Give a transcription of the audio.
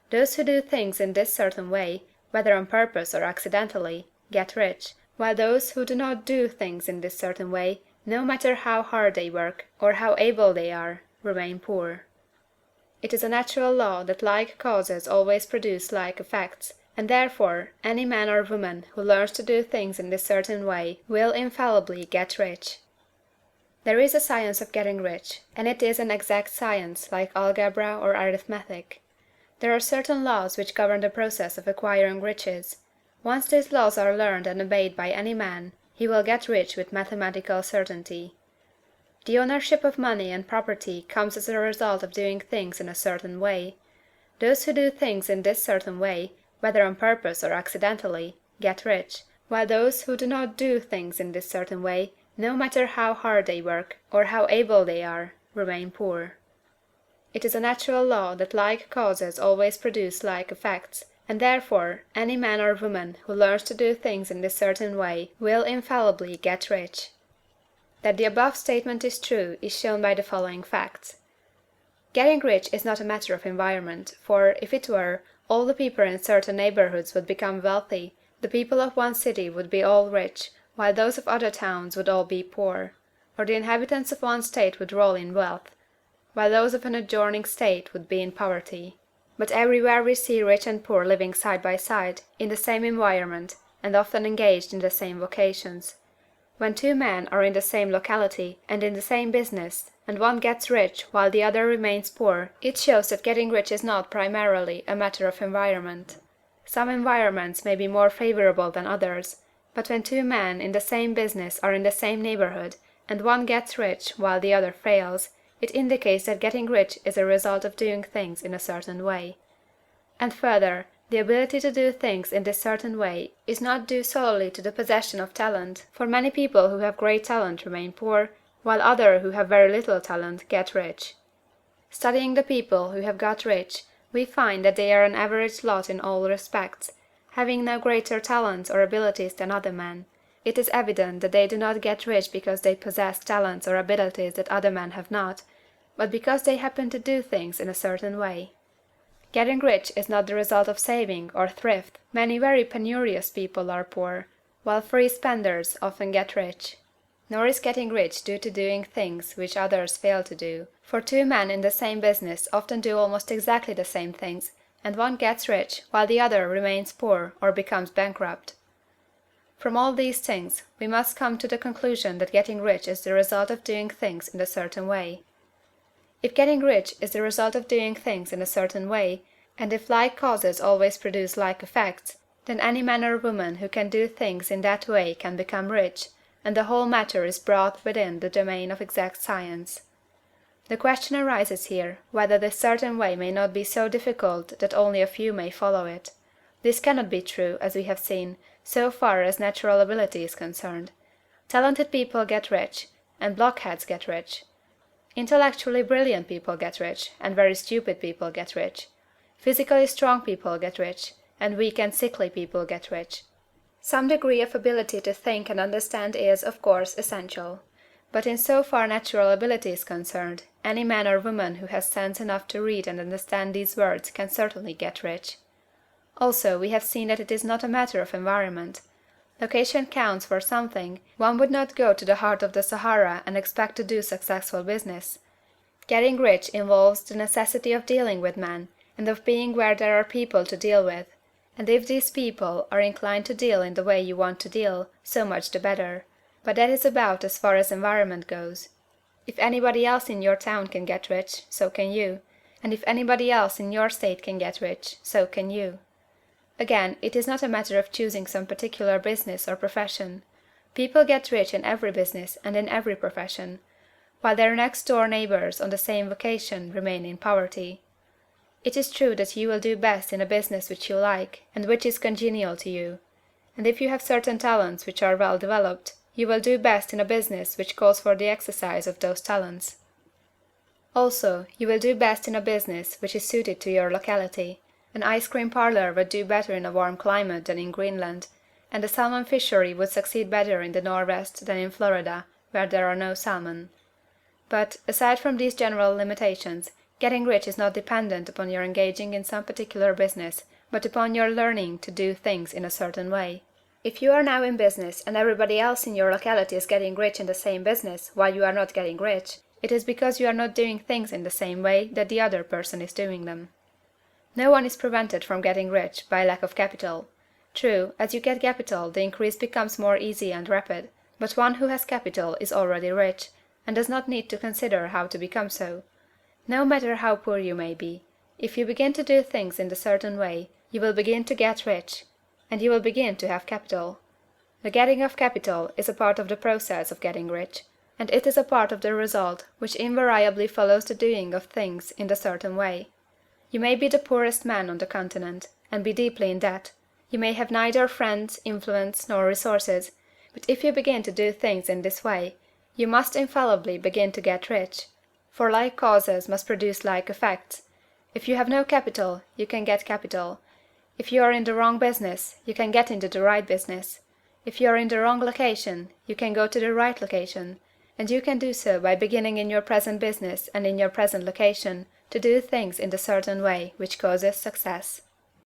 Those who do things in this certain way, whether on purpose or accidentally, get rich, while those who do not do things in this certain way, no matter how hard they work, or how able they are, remain poor. It is a natural law that like causes always produce like effects, and therefore any man or woman who learns to do things in this certain way will infallibly get rich. There is a science of getting rich, and it is an exact science like algebra or arithmetic. There are certain laws which govern the process of acquiring riches. Once these laws are learned and obeyed by any man, he will get rich with mathematical certainty. The ownership of money and property comes as a result of doing things in a certain way. Those who do things in this certain way, whether on purpose or accidentally, get rich, while those who do not do things in this certain way, no matter how hard they work, or how able they are, remain poor. It is a natural law that like causes always produce like effects, and therefore any man or woman who learns to do things in this certain way will infallibly get rich. That the above statement is true is shown by the following facts. Getting rich is not a matter of environment, for, if it were, all the people in certain neighborhoods would become wealthy, the people of one city would be all rich, while those of other towns would all be poor; or the inhabitants of one state would roll in wealth, while those of an adjoining state would be in poverty. But everywhere we see rich and poor living side by side, in the same environment, and often engaged in the same vocations. When two men are in the same locality, and in the same business, and one gets rich while the other remains poor, it shows that getting rich is not primarily a matter of environment. Some environments may be more favorable than others, but when two men in the same business are in the same neighborhood, and one gets rich while the other fails, it indicates that getting rich is a result of doing things in a certain way. And further, the ability to do things in this certain way is not due solely to the possession of talent, for many people who have great talent remain poor, while others who have very little talent get rich. Studying the people who have got rich, we find that they are an average lot in all respects, having no greater talents or abilities than other men. It is evident that they do not get rich because they possess talents or abilities that other men have not, but because they happen to do things in a certain way. Getting rich is not the result of saving or thrift. Many very penurious people are poor, while free spenders often get rich. Nor is getting rich due to doing things which others fail to do, for two men in the same business often do almost exactly the same things, and one gets rich while the other remains poor or becomes bankrupt. From all these things, we must come to the conclusion that getting rich is the result of doing things in a certain way. If getting rich is the result of doing things in a certain way, and if like causes always produce like effects, then any man or woman who can do things in that way can become rich, and the whole matter is brought within the domain of exact science. The question arises here, whether this certain way may not be so difficult that only a few may follow it. This cannot be true, as we have seen, so far as natural ability is concerned. Talented people get rich, and blockheads get rich. Intellectually brilliant people get rich, and very stupid people get rich. Physically strong people get rich, and weak and sickly people get rich. Some degree of ability to think and understand is, of course, essential. But in so far natural ability is concerned, any man or woman who has sense enough to read and understand these words can certainly get rich. Also, we have seen that it is not a matter of environment. Location counts for something. One would not go to the heart of the Sahara and expect to do successful business. Getting rich involves the necessity of dealing with men, and of being where there are people to deal with. And if these people are inclined to deal in the way you want to deal, so much the better. But that is about as far as environment goes. If anybody else in your town can get rich, so can you. And if anybody else in your state can get rich, so can you. Again, it is not a matter of choosing some particular business or profession. People get rich in every business and in every profession, while their next-door neighbors on the same vocation remain in poverty. It is true that you will do best in a business which you like, and which is congenial to you. And if you have certain talents which are well developed, you will do best in a business which calls for the exercise of those talents. Also, you will do best in a business which is suited to your locality. An ice cream parlor would do better in a warm climate than in Greenland, and a salmon fishery would succeed better in the Northwest than in Florida, where there are no salmon. But, aside from these general limitations, Getting rich is not dependent upon your engaging in some particular business, but upon your learning to do things in a certain way. If you are now in business and everybody else in your locality is getting rich in the same business while you are not getting rich, it is because you are not doing things in the same way that the other person is doing them. No one is prevented from getting rich by lack of capital. True, as you get capital the increase becomes more easy and rapid, but one who has capital is already rich, and does not need to consider how to become so. No matter how poor you may be, if you begin to do things in a certain way, you will begin to get rich, and you will begin to have capital. The getting of capital is a part of the process of getting rich, and it is a part of the result which invariably follows the doing of things in a certain way. You may be the poorest man on the continent, and be deeply in debt. You may have neither friends, influence, nor resources, but if you begin to do things in this way, you must infallibly begin to get rich, for like causes must produce like effects. If you have no capital, you can get capital. If you are in the wrong business, you can get into the right business. If you are in the wrong location, you can go to the right location, and you can do so by beginning in your present business and in your present location to do things in the certain way which causes success.